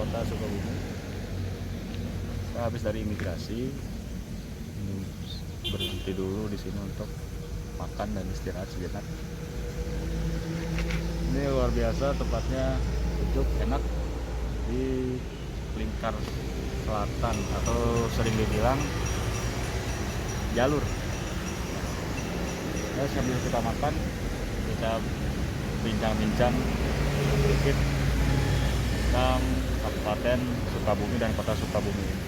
kota Sukabumi. Saya habis dari imigrasi, berhenti dulu di sini untuk makan dan istirahat sejenak. Ini luar biasa, tempatnya sejuk, enak di Lingkar Selatan atau sering dibilang jalur. Ya, sambil kita makan, kita bincang-bincang sedikit tentang Kabupaten Sukabumi dan Kota Sukabumi.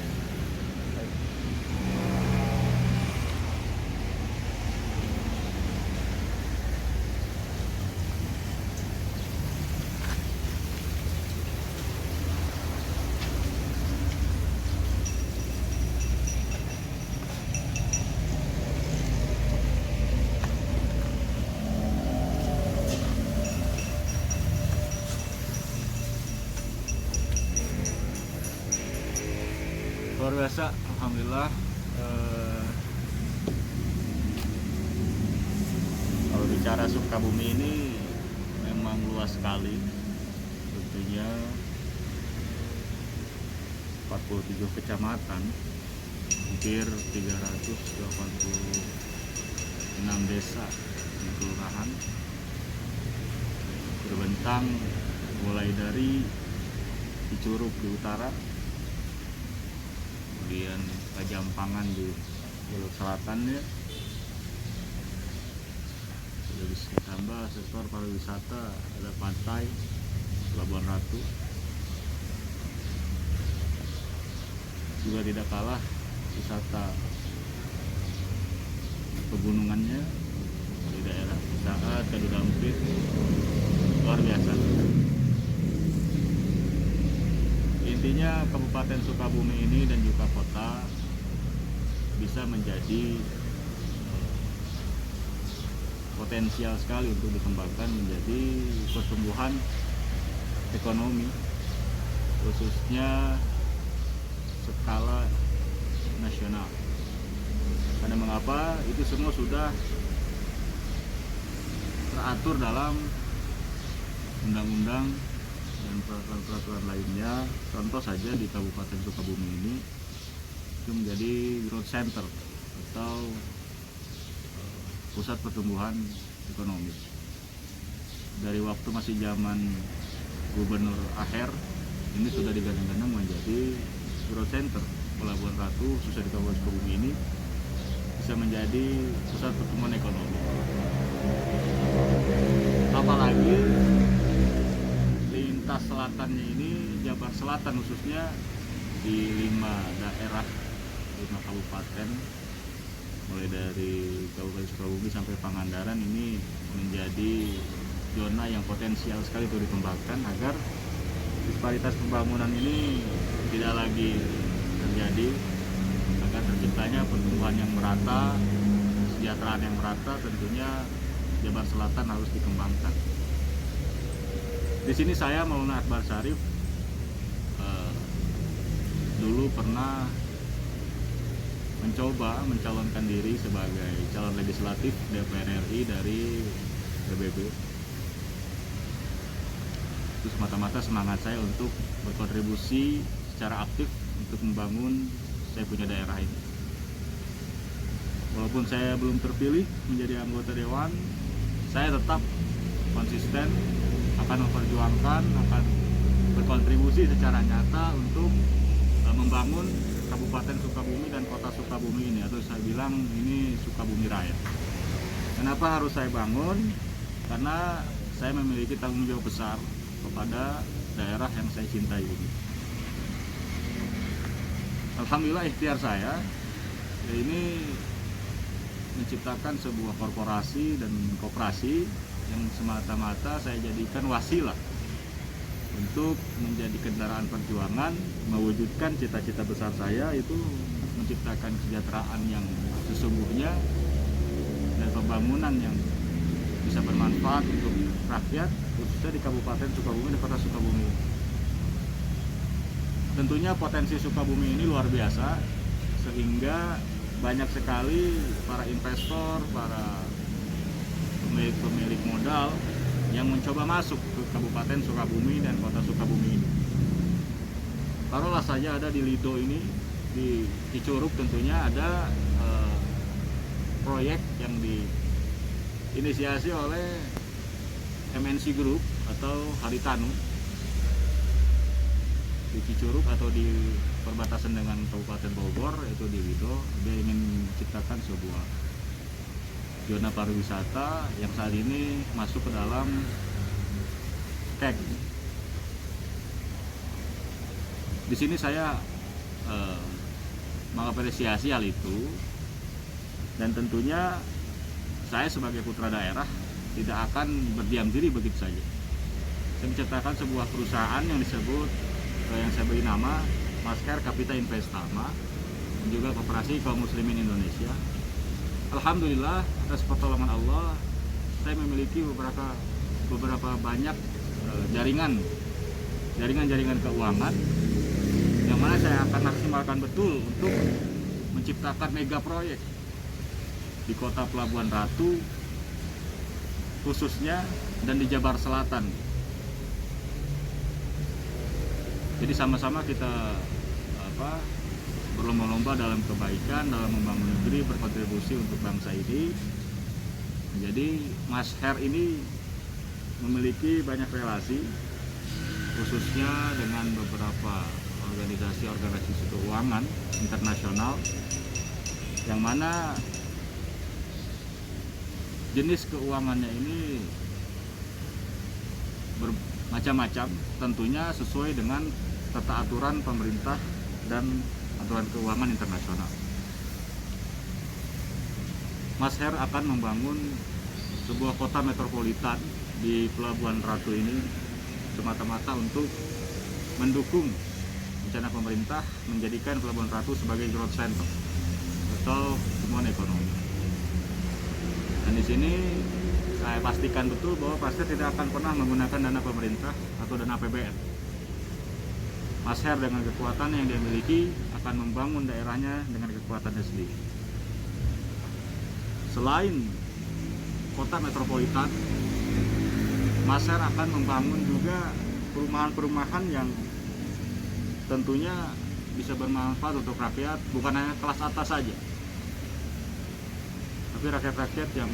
Luar biasa, alhamdulillah. Kalau bicara Sukabumi ini memang luas sekali, tentunya 47 kecamatan, hampir 386 desa dan kelurahan, berbentang mulai dari Cicurug di utara, kemudian Kajampangan di jalur selatan, ya, sudah bisa ditambah sektor pariwisata, ada pantai, Pelabuhan Ratu. Juga tidak kalah wisata pegunungannya di daerah Saat, Kadudampit, luar biasa. Intinya Kabupaten Sukabumi ini dan juga kota bisa menjadi potensial sekali untuk dikembangkan menjadi pertumbuhan ekonomi, khususnya skala nasional. Karena mengapa? Itu semua sudah teratur dalam undang-undang dan peraturan-peraturan lainnya. Contoh saja di Kabupaten Sukabumi ini itu menjadi growth center atau pusat pertumbuhan ekonomi. Dari waktu masih zaman Gubernur Aher, ini sudah digadang-gadang menjadi growth center. Pelabuhan Ratu, khususnya di Kabupaten Sukabumi ini, bisa menjadi pusat pertumbuhan ekonomi. Apalagi lintas selatannya ini, Jabar Selatan khususnya, di 5 daerah, 5 kabupaten, mulai dari Kabupaten Sukabumi sampai Pangandaran, ini menjadi zona yang potensial sekali untuk dikembangkan agar disparitas pembangunan ini tidak lagi terjadi, agar terciptanya pertumbuhan yang merata, kesejahteraan yang merata. Tentunya Jabar Selatan harus dikembangkan. Di sini saya Maulana Akbar Syarif dulu pernah mencoba mencalonkan diri sebagai calon legislatif DPR RI dari PBB. Itu semata-mata semangat saya untuk berkontribusi secara aktif untuk membangun saya punya daerah ini. Walaupun saya belum terpilih menjadi anggota dewan, saya tetap konsisten akan memperjuangkan, akan berkontribusi secara nyata untuk membangun Kabupaten Sukabumi dan Kota Sukabumi ini, atau saya bilang ini Sukabumi Raya. Kenapa harus saya bangun? Karena saya memiliki tanggung jawab besar kepada daerah yang saya cintai ini. Alhamdulillah ikhtiar saya ini menciptakan sebuah korporasi dan koperasi yang semata-mata saya jadikan wasilah untuk menjadi kendaraan perjuangan, mewujudkan cita-cita besar saya, itu menciptakan kesejahteraan yang sesungguhnya dan pembangunan yang bisa bermanfaat untuk rakyat, khususnya di Kabupaten Sukabumi dan Kota Sukabumi. Tentunya potensi Sukabumi ini luar biasa, sehingga banyak sekali para investor, para pemilik modal yang mencoba masuk ke Kabupaten Sukabumi dan Kota Sukabumi ini. taruhlah saja ada di Lido ini, di Cicurug tentunya ada proyek yang diinisiasi oleh MNC Group atau Haritanu di Cicurug atau di perbatasan dengan Kabupaten Bogor, yaitu di Lido. Dia ingin menciptakan sebuah zona pariwisata yang saat ini masuk ke dalam KEK. Di sini saya mengapresiasi hal itu, dan tentunya saya sebagai putra daerah tidak akan berdiam diri begitu saja. Saya menciptakan sebuah perusahaan yang disebut yang saya beri nama Masker Kapita Investama dan juga Koperasi Kaum Muslimin Indonesia. Alhamdulillah atas pertolongan Allah, saya memiliki beberapa banyak jaringan keuangan yang mana saya akan maksimalkan betul untuk menciptakan mega proyek di kota Pelabuhan Ratu khususnya dan di Jabar Selatan. Jadi sama-sama kita berlomba-lomba dalam kebaikan, dalam membangun negeri, berkontribusi untuk bangsa ini. Jadi Mas Her ini memiliki banyak relasi, khususnya dengan beberapa organisasi keuangan internasional, yang mana jenis keuangannya ini bermacam-macam, tentunya sesuai dengan tata aturan pemerintah dan aturan keuangan internasional. Mas Her akan membangun sebuah kota metropolitan di Pelabuhan Ratu ini semata-mata untuk mendukung rencana pemerintah menjadikan Pelabuhan Ratu sebagai growth center atau pertumbuhan ekonomi. Dan di sini saya pastikan betul bahwa Mas Her tidak akan pernah menggunakan dana pemerintah atau dana APBN. Mas Her dengan kekuatan yang dia miliki akan membangun daerahnya dengan kekuatannya sendiri. Selain kota metropolitan, Mas Her akan membangun juga perumahan-perumahan yang tentunya bisa bermanfaat untuk rakyat, bukan hanya kelas atas saja, tapi rakyat-rakyat yang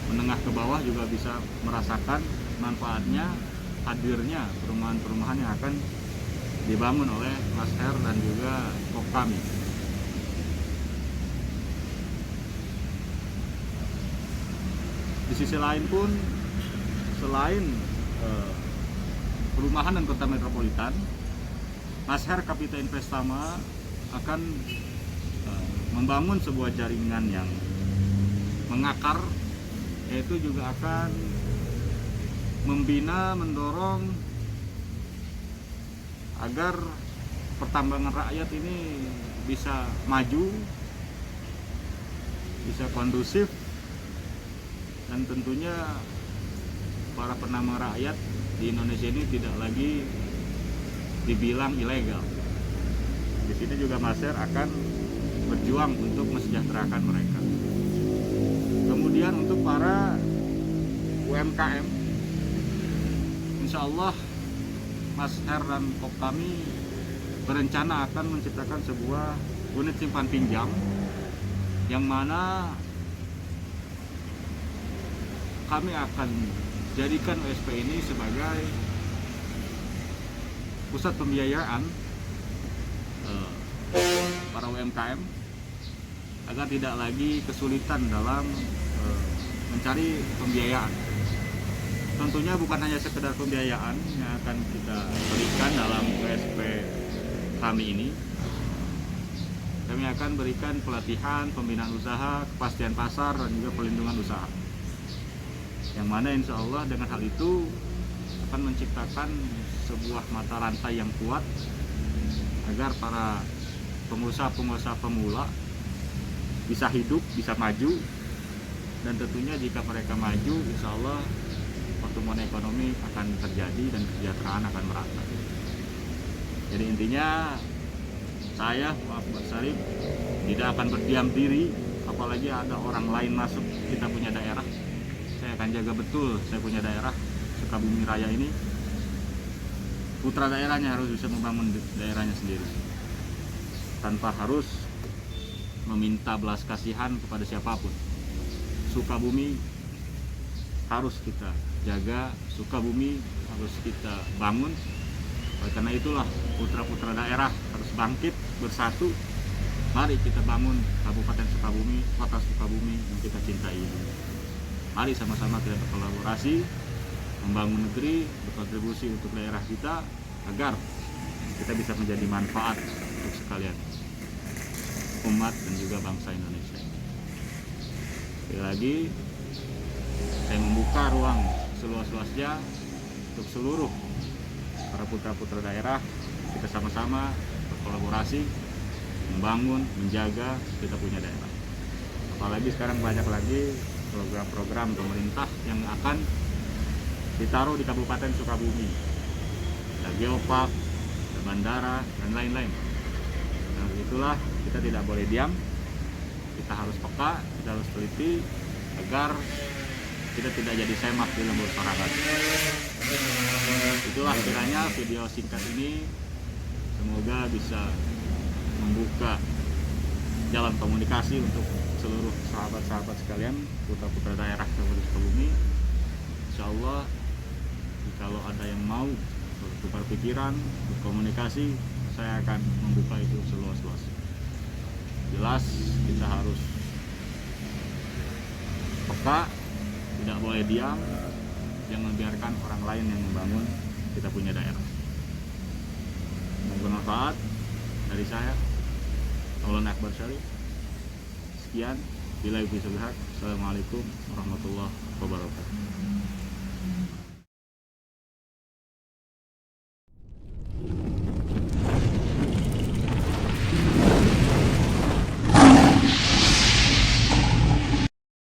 menengah ke bawah juga bisa merasakan manfaatnya hadirnya perumahan-perumahan yang akan dibangun oleh Mas Her dan juga Kopkami. Di sisi lain pun, selain perumahan dan kota metropolitan, Mas Her Kapita Investama akan membangun sebuah jaringan yang mengakar, yaitu juga akan membina, mendorong agar pertambangan rakyat ini bisa maju, bisa kondusif, dan tentunya para penambang rakyat di Indonesia ini tidak lagi dibilang ilegal. Di sini juga Mas Her akan berjuang untuk mesejahterakan mereka. Kemudian untuk para UMKM, insya Allah Mas Her dan Kopkami berencana akan menciptakan sebuah unit simpan pinjam yang mana kami akan jadikan USP ini sebagai pusat pembiayaan para UMKM agar tidak lagi kesulitan dalam mencari pembiayaan. Tentunya bukan hanya sekedar pembiayaan yang akan kita berikan dalam USP kami ini. Kami akan berikan pelatihan, pembinaan usaha, kepastian pasar, dan juga pelindungan usaha. Yang mana insya Allah dengan hal itu akan menciptakan sebuah mata rantai yang kuat agar para pengusaha-pengusaha pemula bisa hidup, bisa maju, dan tentunya jika mereka maju, insya Allah pertumbuhan ekonomi akan terjadi dan kesejahteraan akan merata. Jadi intinya saya, Pak Sarif, tidak akan berdiam diri apalagi ada orang lain masuk kita punya daerah. Saya akan jaga betul saya punya daerah Sukabumi Raya ini putra daerahnya harus bisa membangun daerahnya sendiri tanpa harus meminta belas kasihan kepada siapapun. Sukabumi harus kita jaga, Sukabumi harus kita bangun. Oleh karena itulah putra-putra daerah harus bangkit bersatu. Mari kita bangun Kabupaten Sukabumi, Kota Sukabumi yang kita cintai ini. Mari sama-sama kita berkolaborasi, membangun negeri, berkontribusi untuk daerah kita agar kita bisa menjadi manfaat untuk sekalian umat dan juga bangsa Indonesia. Sekali lagi, saya membuka ruang seluas-luasnya untuk seluruh para putra-putra daerah. Kita sama-sama berkolaborasi membangun, menjaga kita punya daerah. Apalagi sekarang banyak lagi program-program pemerintah yang akan ditaruh di Kabupaten Sukabumi. Ada geopark, ada bandara, dan lain-lain. Nah, itulah kita tidak boleh diam. Kita harus peka, kita harus teliti agar kita tidak jadi semak di lembur paragat. Itulah kiranya video singkat ini semoga bisa membuka jalan komunikasi untuk seluruh sahabat-sahabat sekalian, putra-putra daerah Kabupaten Sukabumi. Insya Allah, kalau ada yang mau bertukar pikiran, berkomunikasi, saya akan membuka itu seluas-luas. Jelas kita harus peka, tidak boleh diam, jangan membiarkan orang lain yang membangun kita punya daerah. Semoga bermanfaat dari saya, Maulana Akbar Syarif. Sekian, billahi taufiq. Assalamualaikum warahmatullahi wabarakatuh.